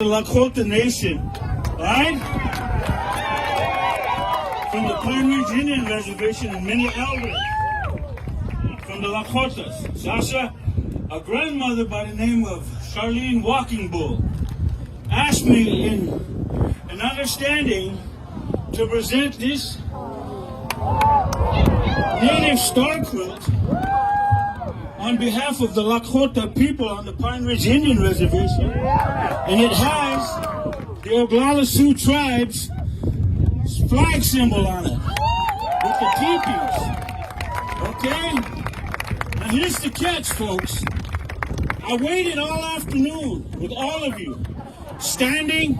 The Lakota Nation, right? From the Pine Ridge Indian Reservation and many elders from the Lakotas. Sacha, a grandmother by the name of Charlene Walking Bull, asked me in an understanding to present this native star quilt on behalf of the Lakota people on the Pine Ridge Indian Reservation, and it has the Oglala Sioux tribe's flag symbol on it, with the teepees. Okay? Now here's the catch, folks. I waited all afternoon with all of you, standing,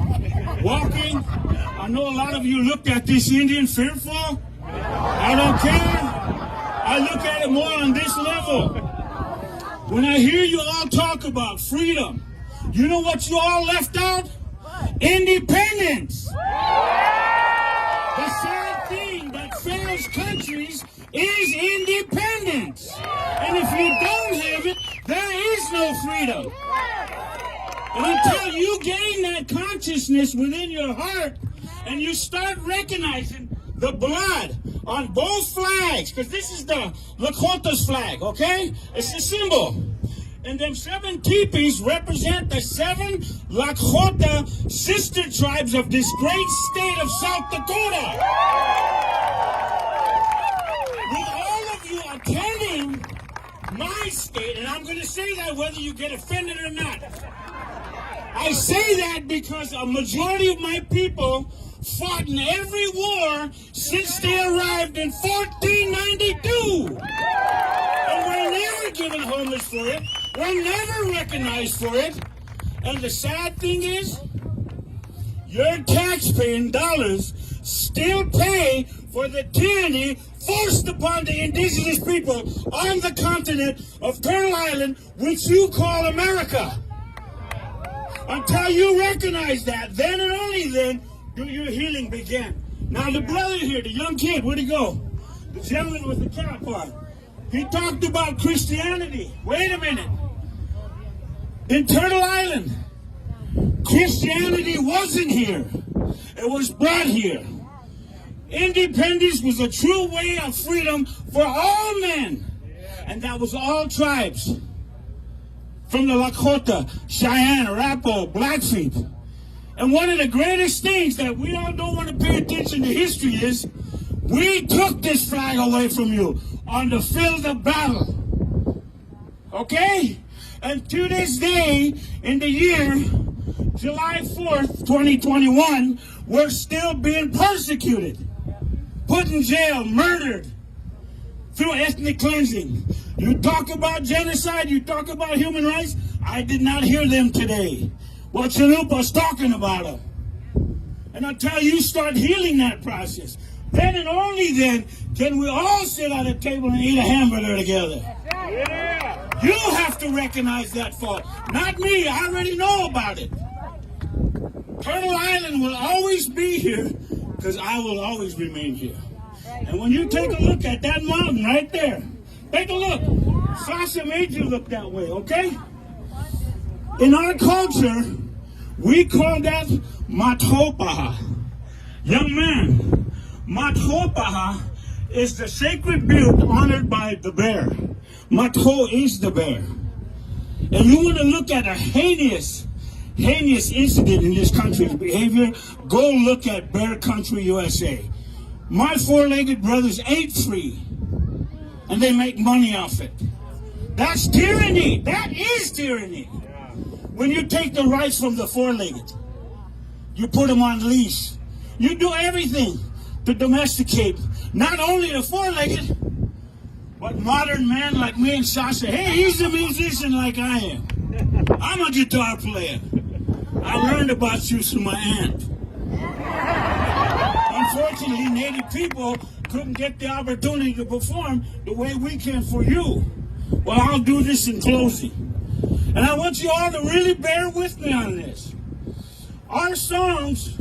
walking. I know a lot of you looked at this Indian fearful. I don't care. I look at it more on this level. When I hear you all talk about freedom, you know what you all left out? Independence. The sad thing that fails countries is independence. And if you don't have it, there is no freedom. And until you gain that consciousness within your heart and you start recognizing the blood on both flags, because this is the Lakota's flag, okay? It's the symbol. And them 7 teepees represent the 7 Lakota sister tribes of this great state of South Dakota. With all of you attending my state, and I'm going to say that whether you get offended or not, I say that because a majority of my people fought in every war since they arrived in 1492. And we're never given homage for it. We're never recognized for it. And the sad thing is, your taxpaying dollars still pay for the tyranny forced upon the indigenous people on the continent of Turtle Island, which you call America. Until you recognize that, then and only then do your healing begin. Now the brother here, the young kid, where'd he go? The gentleman with the cap on. He talked about Christianity. Wait a minute. In Turtle Island, Christianity wasn't here. It was brought here. Independence was a true way of freedom for all men. And that was all tribes. From the Lakota, Cheyenne, Arapaho, Blackfeet. And one of the greatest things that we all don't want to pay attention to history is, we took this flag away from you on the field of battle. Okay? And to this day, in the year July 4th, 2021, we're still being persecuted, put in jail, murdered, through ethnic cleansing. You talk about genocide, you talk about human rights, I did not hear them today. Well, Chalupa's talking about them. And until you start healing that process, then and only then can we all sit at a table and eat a hamburger together. Yeah. You have to recognize that fault, not me. I already know about it. Turtle Island will always be here because I will always remain here. And when you take a look at that mountain right there, take a look. Sacha made you look that way, okay? In our culture, we call that Mathopaha. Young man, Mathopaha is the sacred butte honored by the bear. Matho is the bear. And you want to look at a heinous incident in this country's behavior, go look at Bear Country, USA. My 4-legged brothers ate free, and they make money off it. That's tyranny. That is tyranny. When you take the rights from the 4-legged, you put them on leash. You do everything to domesticate not only the 4-legged, but modern men like me and Sacha. Hey, he's a musician like I am. I'm a guitar player. I learned about you through my aunt. Unfortunately, Native people couldn't get the opportunity to perform the way we can for you. Well, I'll do this in closing. And I want you all to really bear with me on this. Our songs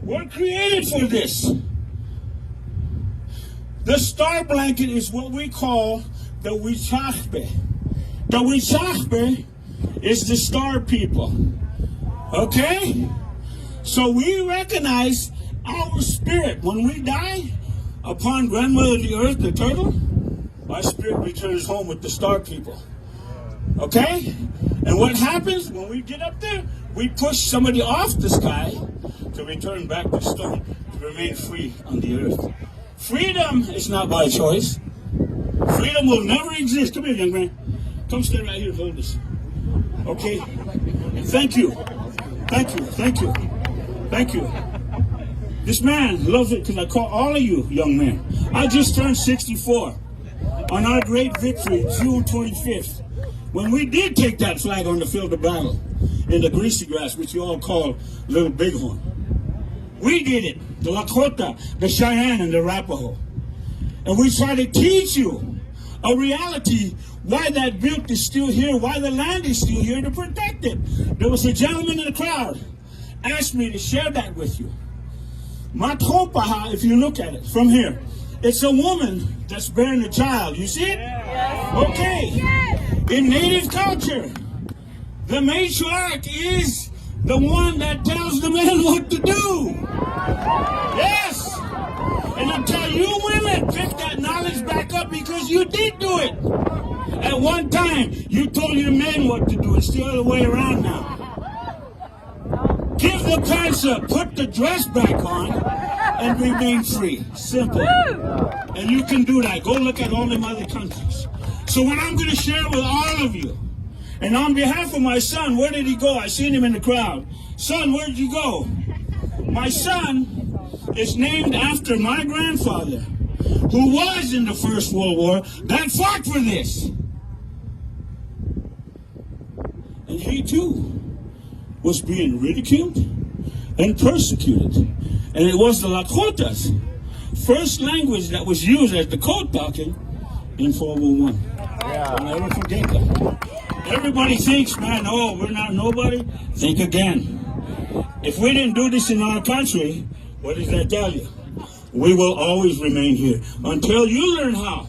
were created for this. The star blanket is what we call the Wichachbe. The Wichachbe is the star people. Okay? So we recognize our spirit. When we die, upon Grandmother of the Earth, the turtle, our spirit returns home with the star people. Okay? And what happens when we get up there? We push somebody off the sky to return back to stone, to remain free on the earth. Freedom is not by choice. Freedom will never exist. Come here, young man. Come stand right here and hold this. Okay? Thank you. Thank you. Thank you. Thank you. This man loves it because I call all of you young men. I just turned 64 on our great victory, June 25th, when we did take that flag on the field of battle in the greasy grass, which you all call Little Bighorn. We did it, the Lakota, the Cheyenne, and the Arapaho. And we try to teach you a reality, why that built is still here, why the land is still here, to protect it. There was a gentleman in the crowd asked me to share that with you. Mathopaha, if you look at it from here, it's a woman that's bearing a child. You see it? Yes. Okay. Yes. In Native culture, the matriarch is the one that tells the men what to do. Yes. And until you women pick that knowledge back up, because you did do it. At one time, you told your men what to do. It's the other way around now. Give the pants up, put the dress back on, and remain free. Simple. And you can do that. Go look at all them other countries. So what I'm going to share with all of you, and on behalf of my son, where did he go? I seen him in the crowd. Son, where did you go? My son is named after my grandfather, who was in the First World War, that fought for this. And he too was being ridiculed and persecuted. And it was the Lakota's first language that was used as the code talking in 411. Yeah. I'll never forget that. Everybody thinks, man, oh, we're not nobody. Think again. If we didn't do this in our country, what does that tell you? We will always remain here until you learn how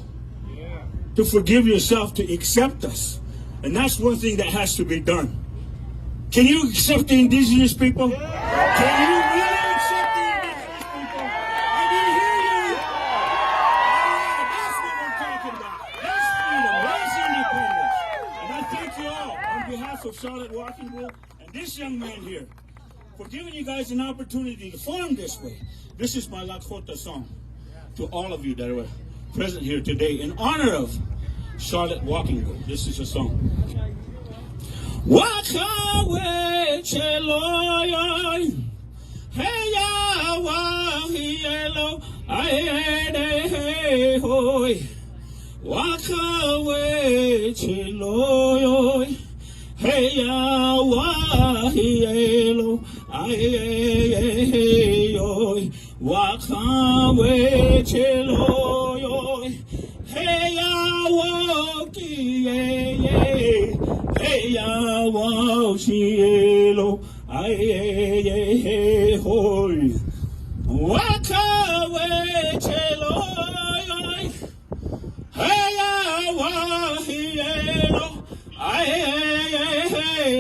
to forgive yourself, to accept us. And that's one thing that has to be done. Can you accept the indigenous people? Can you really accept the indigenous people? I didn't hear you. That's what we're talking about. That's freedom. That's independence. And I thank you all on behalf of Charlene Walking Bull and this young man here for giving you guys an opportunity to form this way. This is my Lakota song to all of you that are present here today in honor of Charlene Walking Bull. This is a song. Wakawe cheloy, heya wahielo, aede hoy. Wakawe cheloy, heya wahielo, aede hoy. Wakawe cheloy, heya wakiye. Heya wa cielo, ay hoy, wakawe cielo, heya wa cielo, ay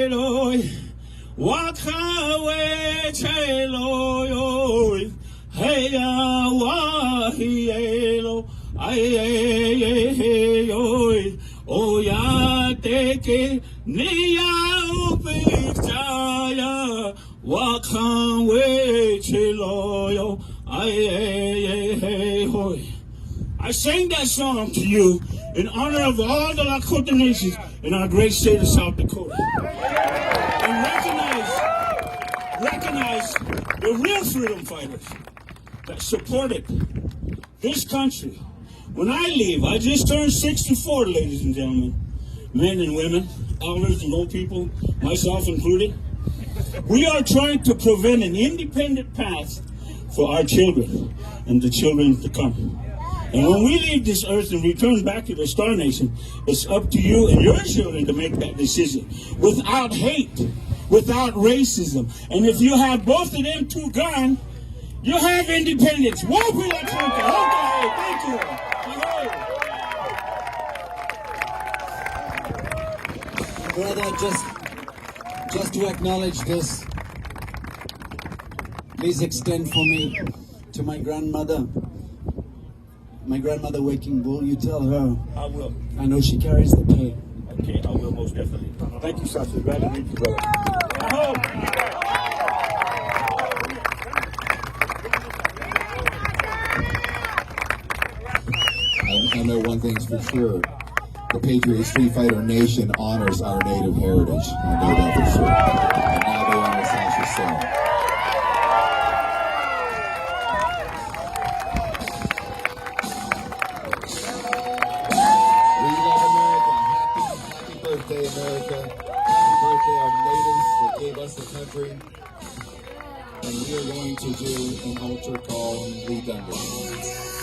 hoy, wakawe cielo, heya wa cielo, ay hoy. O ya te que ni ya upikaya wakawe chiloyo ay hoy. I sang that song to you in honor of all the Lakota nations in our great state of South Dakota. And recognize the real freedom fighters that supported this country. When I leave, I just turned 64, ladies and gentlemen, men and women, elders and old people, myself included. We are trying to prevent an independent path for our children and the children to come. And when we leave this earth and return back to the Star Nation, it's up to you and your children to make that decision without hate, without racism. And if you have both of them two gone, you have independence. Won't be like something. Okay, thank you. Brother, just to acknowledge this, Please extend for me to my grandmother. My grandmother Waking Bull, you tell her. I will. I know she carries the pain. Okay, I will most definitely. Thank you, Sacha. Glad to meet you, brother. I know one thing's for sure. The Patriot Street Fighter Nation honors our native heritage. I know that for sure. And now they honor Sacha's son. We love America. Happy birthday, America. Happy birthday, our natives that gave us the country. And we are going to do an altar call redundant.